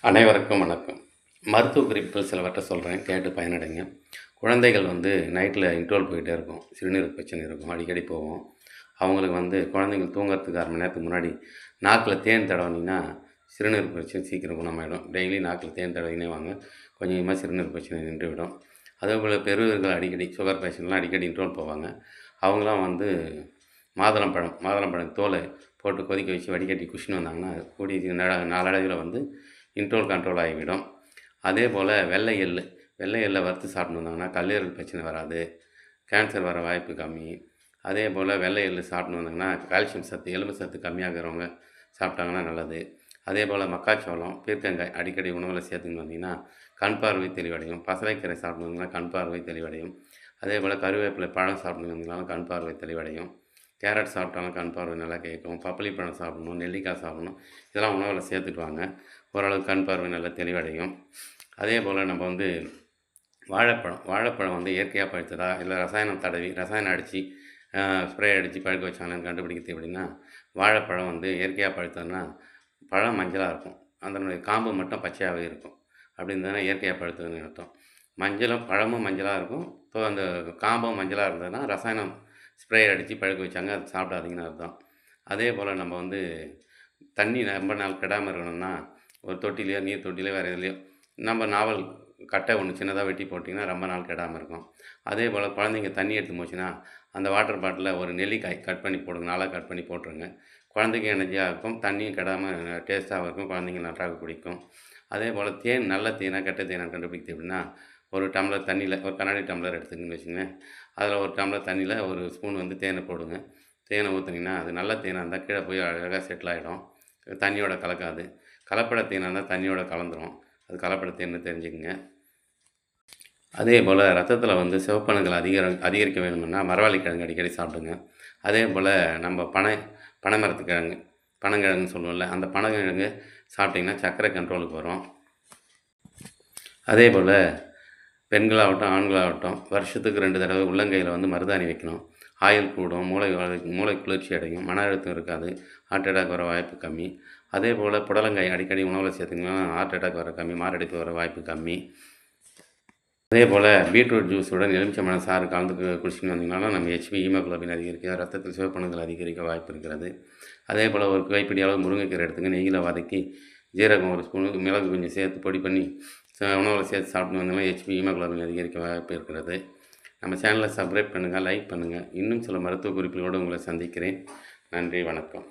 அனைவருக்கும் வணக்கம். மருத்துவ குறிப்புகள் சிலவற்றை சொல்கிறேன், கேட்டு பயனடைங்க. குழந்தைகள் நைட்டில் இன்டர்வல் போயிட்டே இருக்கும். சிறுநீரக பிரச்சனை இருக்கும், அடிக்கடி போகும். அவங்களுக்கு குழந்தைங்க தூங்குறதுக்கு 1/2 மணி நேரத்துக்கு முன்னாடி நாக்கில் தேன் தடவினீங்கன்னா சிறுநீரக பிரச்சனை சீக்கிரம் குணமாயிடும். டெய்லி நாக்கில் தேன் தடவினே வாங்க, கொஞ்சம் கொஞ்சமாக சிறுநீரக பிரச்சனை நின்றுவிடும். அதேபோல் பெரியவர்கள் அடிக்கடி சுகர் பேஷண்ட்லாம் அடிக்கடி இன்டர்வல் போவாங்க. அவங்களாம் மாதுளம்பழம் தோலை போட்டு கொதிக்க வச்சு வடிகட்டி குடிச்சுன்னு வந்தாங்கன்னா கூடிய நாளடைவில் இன்டர்வல் கண்ட்ரோல் ஆகிவிடும். அதே போல் வெள்ளை எள்ளை வறுத்து சாப்பிட்டு வந்தாங்கன்னா கல்லீரல் பிரச்சனை வராது, கேன்சர் வர வாய்ப்பு கம்மி. அதே போல் வெள்ளை எள்ளு சாப்பிட்டு வந்தாங்கன்னா கால்சியம் சத்து, எலும்பு சத்து கம்மியாகிறவங்க சாப்பிட்டாங்கன்னா நல்லது. அதே போல் மக்காச்சோளம், பீர்க்கங்காய் அடிக்கடி உணவில் சேர்த்துன்னு வந்தீங்கன்னா கண் பார்வை தெளிவடையும். பசலைக்கீரை சாப்பிட்டு வந்தீங்கன்னா கண் பார்வை தெளிவடையும். அதே போல் கருவேப்பிலை பழம் சாப்பிட்டு வந்தீங்கனாலும் கண் பார்வை தெளிவடையும். கேரட் சாப்பிட்டாலும் கண் பார்வை நல்லா கேட்கும். பப்பாளி பழம் சாப்பிடணும், நெல்லிக்காய் சாப்பிடணும். இதெல்லாம் உணவில் சேர்த்துட்டு வாங்க, ஓரளவுக்கு கண் பார்வை நல்லா தெளிவடையும். அதே போல் நம்ம வாழைப்பழம் இயற்கையாக பழுத்ததா இல்லை ரசாயனம் அடித்து ஸ்ப்ரே அடித்து பழுக்க வச்சாங்கன்னு கண்டுபிடிக்கிறது எப்படின்னா, வாழைப்பழம் இயற்கையாக பழுத்ததுன்னா பழம் மஞ்சளாக இருக்கும், அதனுடைய காம்பு மட்டும் பச்சையாகவே இருக்கும். அப்படி இருந்ததுன்னா இயற்கையாக பழுத்ததுன்னு அர்த்தம். பழமும் மஞ்சளாக இருக்கும், அந்த காம்பும் மஞ்சளாக இருந்ததுன்னா ரசாயனம் ஸ்ப்ரே அடித்து பழுக்க வச்சாங்க, அது சாப்பிடாதீங்கன்னு அர்த்தம். அதே போல் நம்ம தண்ணி ரொம்ப நாள் கெடாமல் இருக்கணும்னா ஒரு தொட்டிலையோ நீர் தொட்டிலையோ வேறு எதுலையோ நம்ம நாவல் கட்டை ஒன்று சின்னதாக வெட்டி போட்டிங்கன்னா ரொம்ப நாள் கெடாமல் இருக்கும். அதே போல் குழந்தைங்க தண்ணி எடுத்து போச்சுன்னா அந்த வாட்டர் பாட்டிலில் ஒரு நெல்லிக்காய் கட் பண்ணி போடுங்க, நாளாக கட் பண்ணி போட்டுருங்க. குழந்தைக்கு எனர்ஜியாக இருக்கும், தண்ணியும் கெடாமல் டேஸ்ட்டாகவும் இருக்கும், குழந்தைங்க நன்றாக குடிக்கும். அதே போல் நல்ல தேனாக கெட்ட தேனாக கண்டுபிடிக்கிறது எப்படின்னா, ஒரு டம்ளர் தண்ணியில் ஒரு கண்ணாடி டம்ளர் எடுத்துக்கின்னு வச்சுங்களேன், அதில் ஒரு டம்ளர் தண்ணியில் ஒரு ஸ்பூன் தேனை போடுங்க. தேனை ஊற்றுனீங்கன்னா அது நல்ல தேனாக இருந்தால் கீழே போய் அழகாக செட்டில் ஆகிடும், தண்ணியோட கலக்காது. கலப்பட தேனாக இருந்தால் தண்ணியோட கலந்துரும், அது கலப்பட தேன்னு தெரிஞ்சுக்குங்க. அதே போல் ரத்தத்தில் சிவப்பணுக்கள் அதிகரிக்க வேணும்னா மரவள்ளி கிழங்கு அடிக்கடி சாப்பிடுங்க. அதே போல் நம்ம பனைமரத்துக்கிழங்கு, பனங்கிழங்குன்னு சொல்லுவோம்ல, அந்த பனங்கிழங்கு சாப்பிட்டிங்கன்னா சர்க்கரை கண்ட்ரோலுக்கு வரும். அதே போல் பெண்களாகட்டும் ஆண்களாகட்டும் வருஷத்துக்கு 2 தடவை உள்ளங்கையில் மருதாணி வைக்கணும். ஆயுள் கூடும், மூளை குளிர்ச்சி அடையும், மன அழுத்தம் இருக்காது, ஹார்ட் அட்டாக் வர வாய்ப்பு கம்மி. அதே போல் புடலங்காய் அடிக்கடி உணவில் சேர்த்துங்கன்னா ஹார்ட் அட்டாக் வர கம்மி, மாரடைப்பு வர வாய்ப்பு கம்மி. அதே போல் பீட்ரூட் ஜூஸுடன் எலுமிச்சம்பழம் சாறு கலந்து குடிச்சின்னு வந்தீங்கனாலும் நம்ம ஹெச்பி ஹீமோகுளோபின் அதிகரிக்க, ரத்தத்தில் சிவப்பணுக்கள் அதிகரிக்க வாய்ப்பு இருக்கிறது. அதே போல் ஒரு கைப்பிடி அளவு முருங்கைக்கீரை எடுத்துங்க, நெய்யில் வதக்கி ஜீரகம் ஒரு ஸ்பூனு, மிளகு கொஞ்சம் சேர்த்து பொடி பண்ணி உணவில் சேர்த்து சாப்பிட்டு வந்தாலும் ஹெச்பி ஹீமோகுளோபின் அதிகரிக்க வாய்ப்பு இருக்கிறது. நம்ம சேனலை சப்ஸ்கிரைப் பண்ணுங்கள், லைக் பண்ணுங்கள். இன்னும் சில மருத்துவ குறிப்புகளோடு உங்களை சந்திக்கிறேன். நன்றி, வணக்கம்.